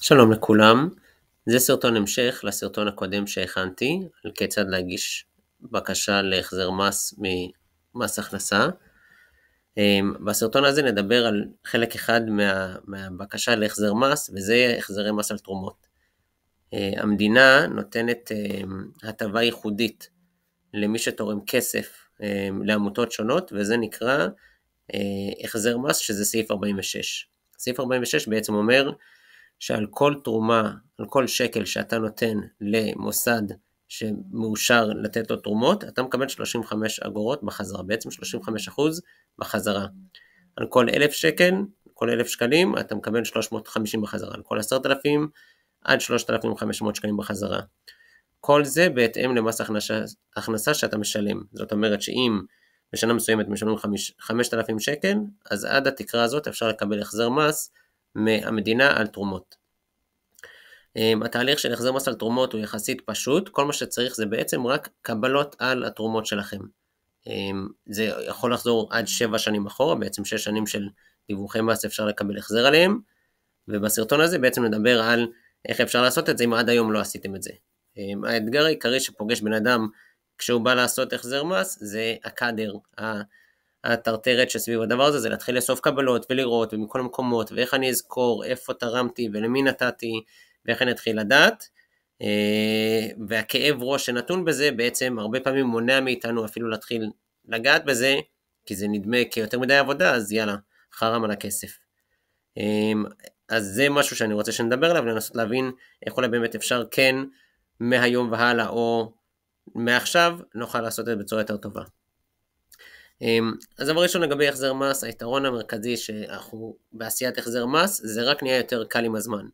שלום לכולם, זה סרטון המשך לסרטון הקודם שהכנתי על כיצד להגיש בקשה להחזר מס ממס הכנסה. בסרטון הזה נדבר על חלק אחד מהבקשה להחזר מס, וזה החזרי מס על תרומות. המדינה נותנת הטבה ייחודית למי שתורם כסף לעמותות שונות, וזה נקרא החזר מס, שזה סעיף 46. סעיף 46 בעצם אומר שעל כל תרומה, על כל שקל שאתה נותן למוסד שמאושר לתת לו תרומות, אתה מקבל 35 אגורות בחזרה, בעצם 35% בחזרה. על כל 1,000 שקל, כל 1,000 שקלים, אתה מקבל 350 בחזרה, על כל 10,000 עד 3,500 שקלים בחזרה. כל זה בהתאם למס הכנסה שאתה משלם. זאת אומרת שאם בשנה מסוימת משלמים 5,000 שקל, אז עד התקרה הזאת אפשר לקבל החזר מס מהמדינה על תרומות. התהליך של החזר מס על תרומות הוא יחסית פשוט, כל מה שצריך זה בעצם רק קבלות על התרומות שלכם. זה יכול לחזור עד 7 שנים אחורה, בעצם 6 שנים של דיווחי מס אפשר לקבל החזר עליהם, ובסרטון הזה בעצם נדבר על איך אפשר לעשות את זה אם עד היום לא עשיתם את זה. האתגר העיקרי שפוגש בן אדם כשהוא בא לעשות החזר מס זה הקאדר, הטרטרת שסביב הדבר הזה, זה להתחיל לאסוף קבלות ולראות ומכל המקומות, ואיך אני אזכור איפה תרמתי ולמי נתתי, ואיך אני אתחיל לדעת, והכאב ראש שנתון בזה בעצם הרבה פעמים מונע מאיתנו אפילו להתחיל לגעת בזה, כי זה נדמה כיותר מדי עבודה, אז יאללה, חרם על הכסף. אז זה משהו שאני רוצה שנדבר עליו, לנסות להבין איך אולי באמת אפשר כן מהיום והלאה, או מעכשיו נוכל לעשות את זה בצורה יותר טובה. אז דבר ראשון לגבי החזר מס, היתרון המרכזי שאנחנו בעשיית החזר מס, זה רק נהיה יותר קל עם הזמן.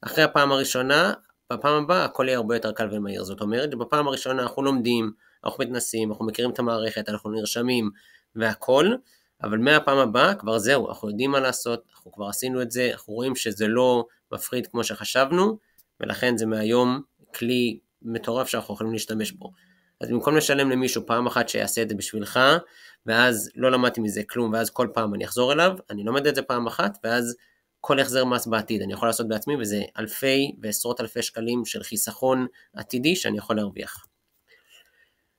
אחרי הפעם הראשונה, בפעם הבאה הכל יהיה הרבה יותר קל ומהיר. זאת אומרת, בפעם הראשונה אנחנו לומדים, אנחנו מתנסים, אנחנו מכירים את המערכת, אנחנו נרשמים והכל, אבל מהפעם הבאה כבר זהו, אנחנו יודעים מה לעשות, אנחנו כבר עשינו את זה, אנחנו רואים שזה לא מפחיד כמו שחשבנו, ולכן זה מהיום כלי מטורף שאנחנו יכולים להשתמש בו. אז במקום לשלם למישהו פעם אחת שיעשה את זה בשבילך, ואז לא למדתי מזה כלום, ואז כל פעם אני אחזור אליו, אני לומד את זה פעם אחת, ואז כל החזר מס בעתיד אני יכול לעשות בעצמי, וזה אלפי ועשרות אלפי שקלים של חיסכון עתידי שאני יכול להרוויח.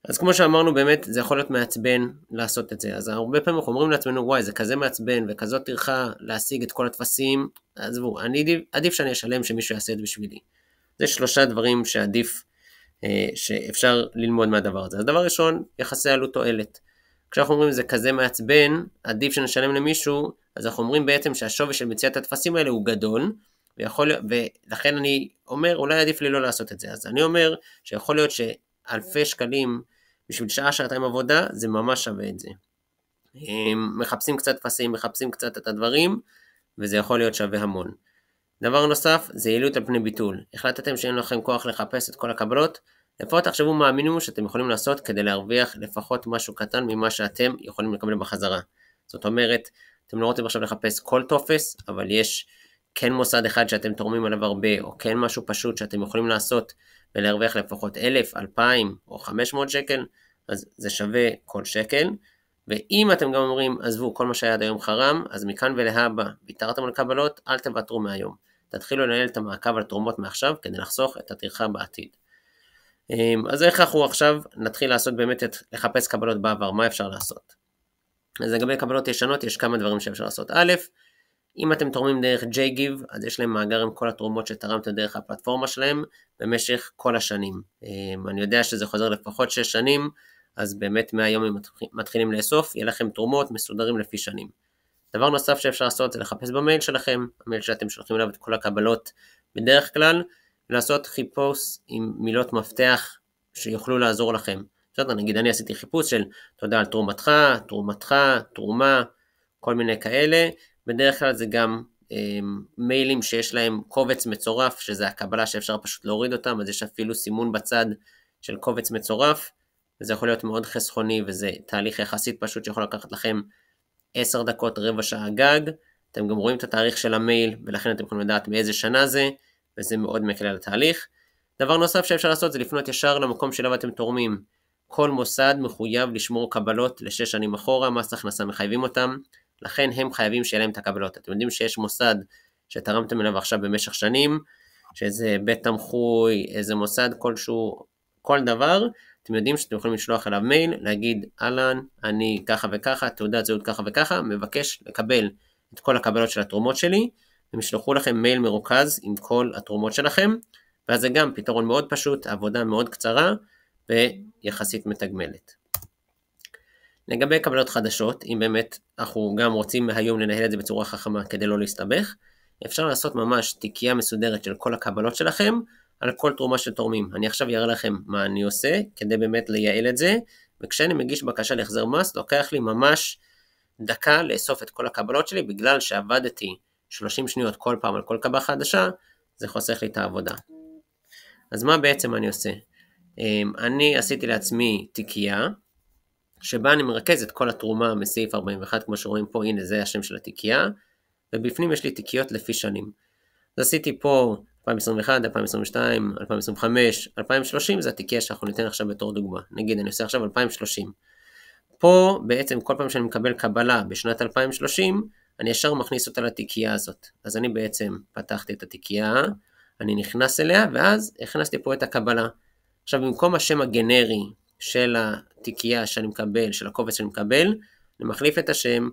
אז כמו שאמרנו, באמת זה יכול להיות מעצבן לעשות את זה, אז הרבה פעמים אנחנו אומרים לעצמנו, וואי, זה כזה מעצבן וכזאת טרחה להשיג את כל התפסים, עזבו, עדיף שאני אשלם שמישהו יעשה את זה בשבילי. זה 3 דברים שעדיף שאפשר ללמוד מהדבר הזה. אז דבר ראשון, יחסי עלות תועלת. כשאנחנו אומרים זה כזה מעצבן, עדיף שנשלם למישהו, אז אנחנו אומרים בעצם שהשווי של מציאת התפסים האלה הוא גדול, ולכן אני אומר, אולי עדיף לי לא לעשות את זה. אז אני אומר שיכול להיות שאלפי שקלים בשביל שעה-שעתיים עבודה, זה ממש שווה את זה. מחפשים קצת תפסים, מחפשים קצת את הדברים, וזה יכול להיות שווה המון. דבר נוסף, זה יעילות על פני ביטול. החלטתם שאין לכם כוח לחפש את כל הקבלות, לפחות תחשבו מה המינימום שאתם יכולים לעשות כדי להרוויח לפחות משהו קטן ממה שאתם יכולים לקבל בחזרה. זאת אומרת, אתם לא רוצים עכשיו לחפש כל טופס, אבל יש כן מוסד אחד שאתם תורמים עליו הרבה, או כן משהו פשוט שאתם יכולים לעשות ולהרוויח לפחות 1,000, 2,000 או 500 שקל, אז זה שווה כל שקל. ואם אתם גם אומרים, עזבו, כל מה שהיה עד היום חרם, אז מכאן ולהבא, ויתרתם על קבלות, אל תוותרו מהיום. תתחילו לנהל את המעקב על תרומות מעכשיו, כדי לחסוך את הטרחה בעתיד. אז איך אנחנו עכשיו נתחיל לעשות באמת לחפש קבלות בעבר, מה אפשר לעשות? אז לגבי קבלות ישנות, יש כמה דברים שאפשר לעשות. א', אם אתם תורמים דרך JGive, אז יש להם מאגר עם כל התרומות שתרמתם דרך הפלטפורמה שלהם, במשך כל השנים. אני יודע שזה חוזר לפחות 6 שנים, אז באמת מהיום אם מתחילים לאסוף, יהיה לכם תרומות מסודרים לפי שנים. דבר נוסף שאפשר לעשות זה לחפש במייל שלכם, המייל שאתם שולחים אליו את כל הקבלות בדרך כלל, ולעשות חיפוש עם מילות מפתח שיוכלו לעזור לכם. בסדר, נגיד אני עשיתי חיפוש של תודה על תרומתך, תרומה, כל מיני כאלה. בדרך כלל זה גם מיילים שיש להם קובץ מצורף, שזה הקבלה שאפשר פשוט להוריד אותם, אז יש אפילו סימון בצד של קובץ מצורף, וזה יכול להיות מאוד חסכוני, וזה תהליך יחסית פשוט שיכול לקחת לכם 10 דקות, רבע שעה גג. אתם גם רואים את התאריך של המייל, ולכן אתם יכולים לדעת מאיזה שנה זה, וזה מאוד מקל על התהליך. דבר נוסף שאפשר לעשות זה לפנות ישר למקום שלו אתם תורמים. כל מוסד מחויב לשמור קבלות ל6 שנים אחורה, מס הכנסה מחייבים אותם, לכן הם חייבים שיהיה להם את הקבלות. אתם יודעים שיש מוסד שתרמתם אליו עכשיו במשך שנים, שאיזה בית תמחוי, איזה מוסד כלשהו, כל דבר, אתם יודעים שאתם יכולים לשלוח אליו מייל, להגיד, אהלן, אני ככה וככה, תעודת זהות ככה וככה, מבקש לקבל את כל הקבלות של התרומות שלי, הם ישלחו לכם מייל מרוכז עם כל התרומות שלכם, ואז זה גם פתרון מאוד פשוט, עבודה מאוד קצרה, ויחסית מתגמלת. לגבי קבלות חדשות, אם באמת אנחנו גם רוצים היום לנהל את זה בצורה חכמה כדי לא להסתבך, אפשר לעשות ממש תיקייה מסודרת של כל הקבלות שלכם, על כל תרומה של תורמים. אני עכשיו אראה לכם מה אני עושה, כדי באמת לייעל את זה, וכשאני מגיש בקשה להחזר מס, לוקח לי ממש דקה לאסוף את כל הקבלות שלי, בגלל שעבדתי 30 שניות כל פעם על כל קבלה חדשה, זה חוסך לי את העבודה. אז מה בעצם אני עושה? אני עשיתי לעצמי תיקייה, שבה אני מרכז את כל התרומה מסעיף 41, כמו שרואים פה, הנה זה השם של התיקייה, ובפנים יש לי תיקיות לפי שנים. אז עשיתי פה 2021, 2022, 2025, 2030, זה התיקייה שאנחנו ניתן עכשיו בתור דוגמה. נגיד, אני עושה עכשיו 2030. פה בעצם כל פעם שאני מקבל קבלה בשנת 2030, אני ישר מכניס אותה לתיקייה הזאת. אז אני בעצם פתחתי את התיקייה, אני נכנס אליה, ואז הכנסתי פה את הקבלה. עכשיו, במקום השם הגנרי של התיקייה שאני מקבל, של הקובץ שאני מקבל, אני מחליף את השם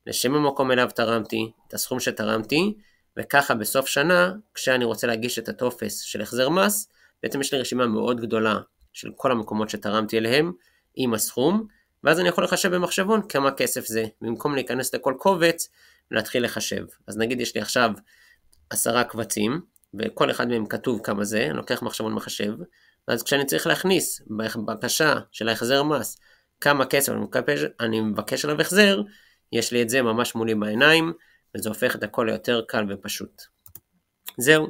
לשם המקום אליו תרמתי, את הסכום שתרמתי, וככה בסוף שנה, כשאני רוצה להגיש את הטופס של החזר מס, בעצם יש לי רשימה מאוד גדולה של כל המקומות שתרמתי אליהם, עם הסכום, ואז אני יכול לחשב במחשבון כמה כסף זה, במקום להיכנס לכל קובץ, ולהתחיל לחשב. אז נגיד יש לי עכשיו 10 קבצים, וכל אחד מהם כתוב כמה זה, אני לוקח מחשבון מחשב, ואז כשאני צריך להכניס בבקשה של ההחזר מס, כמה כסף אני מבקש עליו החזר, יש לי את זה ממש מולי בעיניים, וזה הופך את הכל ליותר קל ופשוט. זהו,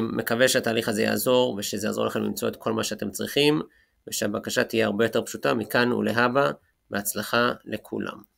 מקווה שהתהליך הזה יעזור, ושזה יעזור לכם למצוא את כל מה שאתם צריכים, ושהבקשה תהיה הרבה יותר פשוטה מכאן ולהבא, בהצלחה לכולם.